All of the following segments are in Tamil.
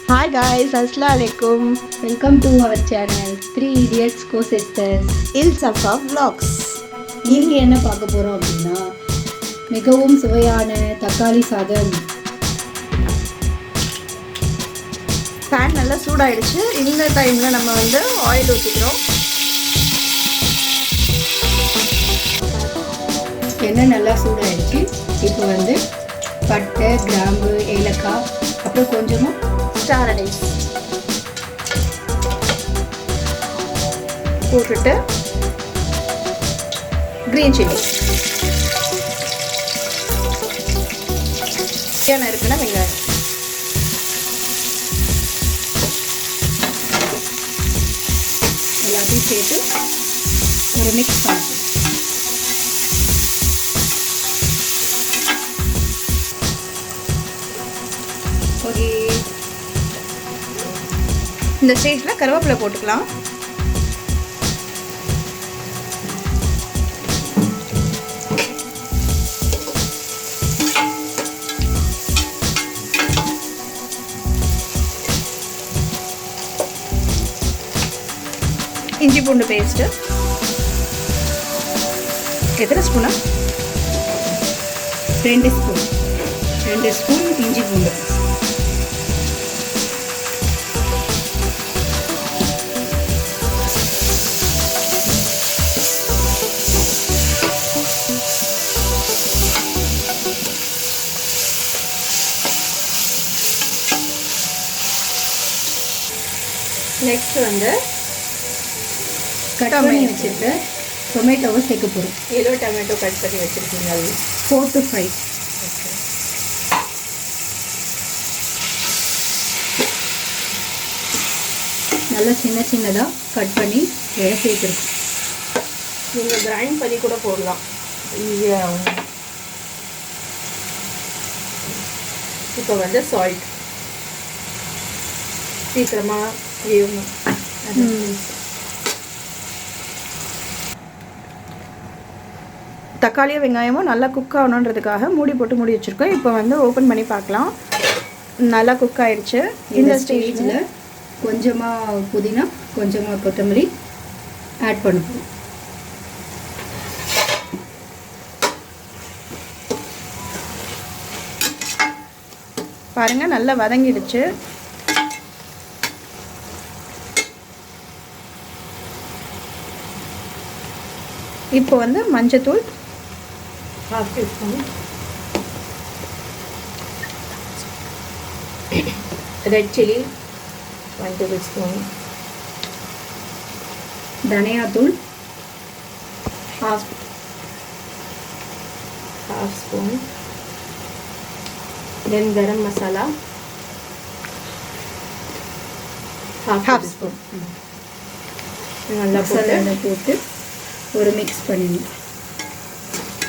Hi guys, Assalamualaikum. Welcome to our channel 3 Idiots Co-Sisters. Ilsafa Vlogs. இன்னைக்கு என்ன பார்க்க போறோம் அப்படின்னா மிகவும் சுவையான தக்காளி சாதம். பேன் நல்லா சூடாயிடுச்சு. இந்த டைம்ல நம்ம வந்து ஆயில் ஊற்றிக்கிறோம். எண்ணெய் நல்லா சூடாயிடுச்சு. இப்போ வந்து பட்டை, கிராம்பு, ஏலக்காய், அப்புறம் கொஞ்சமாக ஸ்டார் அனைஸ் போட்டுட்டு கிரீன் சில்லி இருக்குன்னா வெங்காயம் எல்லாத்தையும் சேர்த்து ஒரு மிக்ஸ் பண்ணணும். ஓகே, இந்த ஸ்டேஜில் கருவேப்பிலை போட்டுக்கலாம். இஞ்சி பூண்டு பேஸ்ட்டு எத்தனை ஸ்பூனா? 2 ஸ்பூன் இஞ்சி பூண்டு. நெக்ஸ்ட் வந்து கட் பண்ணி வச்சுட்டு டொமேட்டோவை சேர்க்க போகிறோம். எவ்வளோ டொமேட்டோ கட் பண்ணி வச்சுருக்கீங்க? அது 4 to 5. நல்லா சின்னதாக கட் பண்ணி சேர்த்துருக்கோம். நீங்கள் கிரைண்ட் பண்ணி கூட போடலாம், ஈஸியாக. இப்போ வந்து சால்ட் சீக்கிரமாக வேணும். தக்காளியும் வெங்காயமும் நல்லா குக் ஆகணுன்றதுக்காக மூடி போட்டு மூடி வச்சுருக்கோம். இப்போ வந்து ஓப்பன் பண்ணி பார்க்கலாம். நல்லா குக் ஆகிடுச்சு. இந்த ஸ்டேஜில் கொஞ்சமாக புதினா, கொஞ்சமாக கொத்தமல்லி ஆட் பண்ணுவோம். பாருங்கள், நல்லா வதங்கிடுச்சு. இப்போ வந்து மஞ்சத்தூள் 1/2 டீஸ்பூன், ரெட் சில்லி 1 டேபிள்ஸ்பூன், தனியாத்தூள் 1/2 ஸ்பூன், தென் கரம் மசாலா 1/2 ஸ்பூன். நல்லா போட்டு ஒரு மிக்ஸ் பண்ணிடணும்.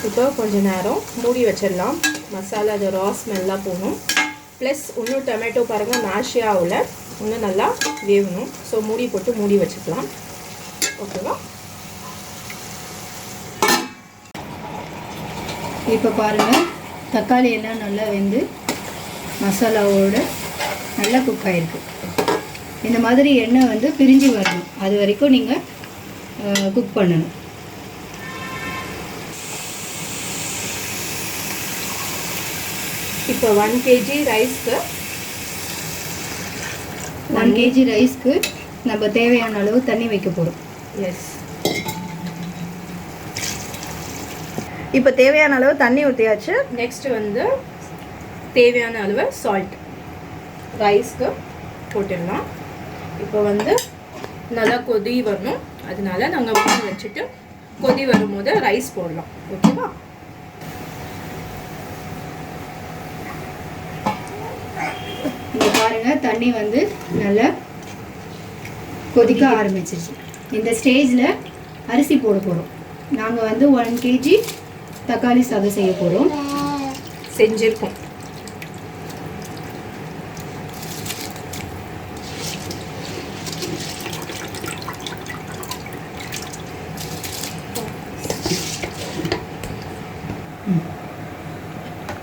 இப்போ கொஞ்சம் நேரம் மூடி வச்சிடலாம். மசாலா அது ரா ஸ்மெல்லாம் போகணும். ப்ளஸ் இன்னும் டொமேட்டோ பாருங்கள் மேஷே ஆகல, இன்னும் நல்லா வேகணும். ஸோ மூடி போட்டு மூடி வச்சுக்கலாம். ஓகேவா? இப்போ பாருங்கள், தக்காளி எல்லாம் நல்லா வெந்து மசாலாவோட நல்லா குக் ஆகிருக்கு. இந்த மாதிரி எண்ணெய் வந்து பிரிஞ்சு வரணும், அது வரைக்கும் நீங்கள் குக் பண்ணணும். இப்போ 1 kg ரைஸ்க்கு 1 kg ரைஸ்க்கு நம்ம தேவையான அளவு தண்ணி வைக்க போகிறோம். எஸ், இப்போ தேவையான அளவு தண்ணி ஊற்றியாச்சு. நெக்ஸ்ட்டு வந்து தேவையான அளவு சால்ட் ரைஸ்க்கு போட்டுடலாம். இப்போ வந்து நல்லா கொதி வரணும், அதனால நாங்கள் மூடி வச்சுட்டு கொதி வரும்போது ரைஸ் போடலாம். ஓகேவா? இங்கே பாருங்கள், தண்ணி வந்து நல்லா கொதிக்க ஆரம்பிச்சிருச்சு. இந்த ஸ்டேஜில் அரிசி போட போகிறோம். நாங்கள் வந்து 1 kg தக்காளி சாதம் செய்ய போகிறோம். செஞ்சுருக்கோம்.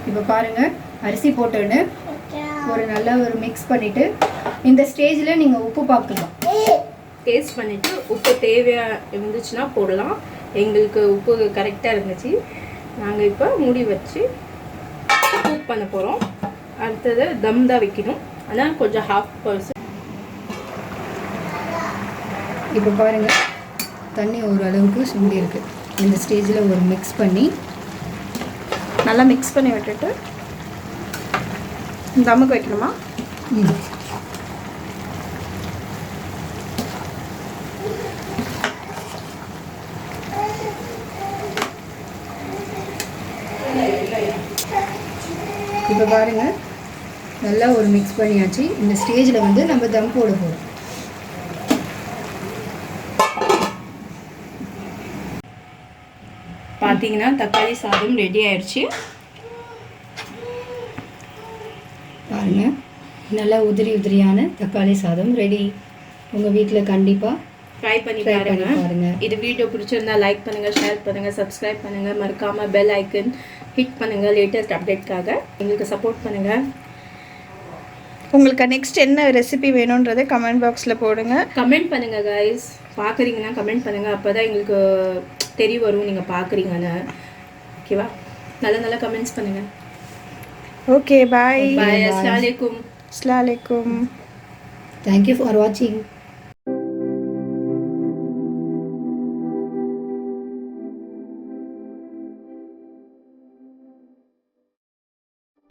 இப்போ பாருங்கள், அரிசி போட்டோன்னு ஒரு நல்லா ஒரு மிக்ஸ் பண்ணிவிட்டு இந்த ஸ்டேஜில் நீங்கள் உப்பு பார்க்கலாம். டேஸ்ட் பண்ணிவிட்டு உப்பு தேவையாக இருந்துச்சுன்னா போடலாம். எங்களுக்கு உப்பு கரெக்டாக இருந்துச்சு. நாங்கள் இப்போ மூடி வச்சு குக் பண்ண போகிறோம். அடுத்தது தம் தான் வைக்கணும். ஆனால் கொஞ்சம் 1/2%. இப்போ பாருங்கள், தண்ணி ஓரளவுக்கு சுண்டி இருக்கு. இந்த ஸ்டேஜில் ஒரு மிக்ஸ் பண்ணி நல்லா மிக்ஸ் பண்ணி விட்டுட்டு தம்முக்கு வைக்கணுமா? இப்போ பாருங்கள், நல்லா ஒரு மிக்ஸ் பண்ணியாச்சு. இந்த ஸ்டேஜில் வந்து நம்ம தம் போட போகிறோம். பார்த்தீங்கன்னா தக்காளி சாதம் ரெடி ஆயிடுச்சு. பாருங்கள், நல்லா உதிரியான தக்காளி சாதம் ரெடி. உங்கள் வீட்டில் கண்டிப்பாக ட்ரை பண்ணி பாருங்க. இது வீடியோ பிடிச்சிருந்தா லைக் பண்ணுங்க, ஷேர் பண்ணுங்க, சப்ஸ்கிரைப் பண்ணுங்க. மறக்காம பெல் ஐக்கன் ஹிட் பண்ணுங்க. லேட்டஸ்ட் அப்டேட்காக எங்களுக்கு சப்போர்ட் பண்ணுங்க. உங்களுக்கு நெக்ஸ்ட் என்ன ரெசிபி வேணுன்றதை கமெண்ட் பாக்ஸில் போடுங்க. கமெண்ட் பண்ணுங்க கைஸ். பார்க்குறீங்கன்னா கமெண்ட் பண்ணுங்க. அப்போ தான் எங்களுக்கு தெரிய வரும் நீங்கள் பார்க்குறீங்கன்னு. ஓகேவா? நல்ல கமெண்ட்ஸ் பண்ணுங்க. ஓகே, பாய். அஸ்ஸலாமு அலைக்கும். Thank you for watching.